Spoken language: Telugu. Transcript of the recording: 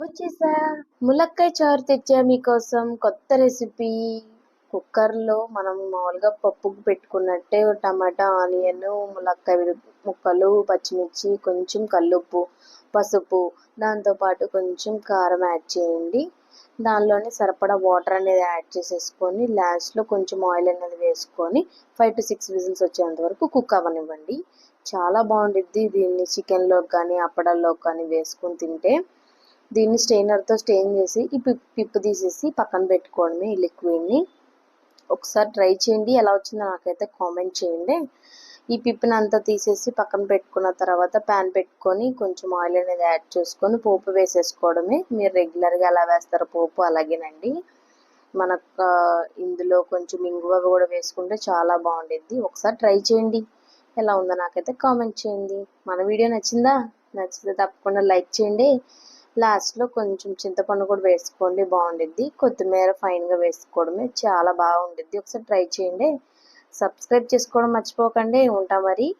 వచ్చేసా ములక్కాయ చారు తెచ్చా మీకోసం కొత్త రెసిపీ. కుక్కర్లో మనం మామూలుగా పప్పుకు పెట్టుకున్నట్టే టమాటా, ఆనియన్, ములక్కాయ ముక్కలు, పచ్చిమిర్చి, కొంచెం కల్లుప్పు, పసుపు, దాంతోపాటు కొంచెం కారం యాడ్ చేయండి. దానిలోనే సరిపడా వాటర్ అనేది యాడ్ చేసేసుకొని లాస్ట్లో కొంచెం ఆయిల్ అనేది వేసుకొని 5 to 6 విజిల్స్ వచ్చేంత వరకు కుక్ అవ్వనివ్వండి. చాలా బాగుండిద్ది. దీన్ని చికెన్లోకి కానీ అప్పడాల్లోకి కానీ వేసుకొని తింటే. దీన్ని స్టెయినర్తో స్టెయిన్ చేసి ఈ పిప్పు తీసేసి పక్కన పెట్టుకోవడమే. ఈ లిక్విడ్ని ఒకసారి ట్రై చేయండి. ఎలా వచ్చిందో నాకైతే కామెంట్ చేయండి. ఈ పిప్పిని అంతా తీసేసి పక్కన పెట్టుకున్న తర్వాత ప్యాన్ పెట్టుకొని కొంచెం ఆయిల్ అనేది యాడ్ చేసుకొని పోపు వేసేసుకోవడమే. మీరు రెగ్యులర్గా ఎలా వేస్తారో పోపు అలాగేనండి. మనకు ఇందులో కొంచెం ఇంగువ కూడా వేసుకుంటే చాలా బాగుండిద్ది. ఒకసారి ట్రై చేయండి. ఎలా ఉందో నాకైతే కామెంట్ చేయండి. మన వీడియో నచ్చిందా? నచ్చితే తప్పకుండా లైక్ చేయండి. లాస్ట్లో కొంచెం చింతపండు కూడా వేసుకోండి, బాగుండిద్ది. కొత్తిమీర ఫైన్గా వేసుకోవడమే, చాలా బాగుండిద్ది. ఒకసారి ట్రై చేయండి. సబ్స్క్రైబ్ చేసుకోవడం మర్చిపోకండి. ఉంటా మరి.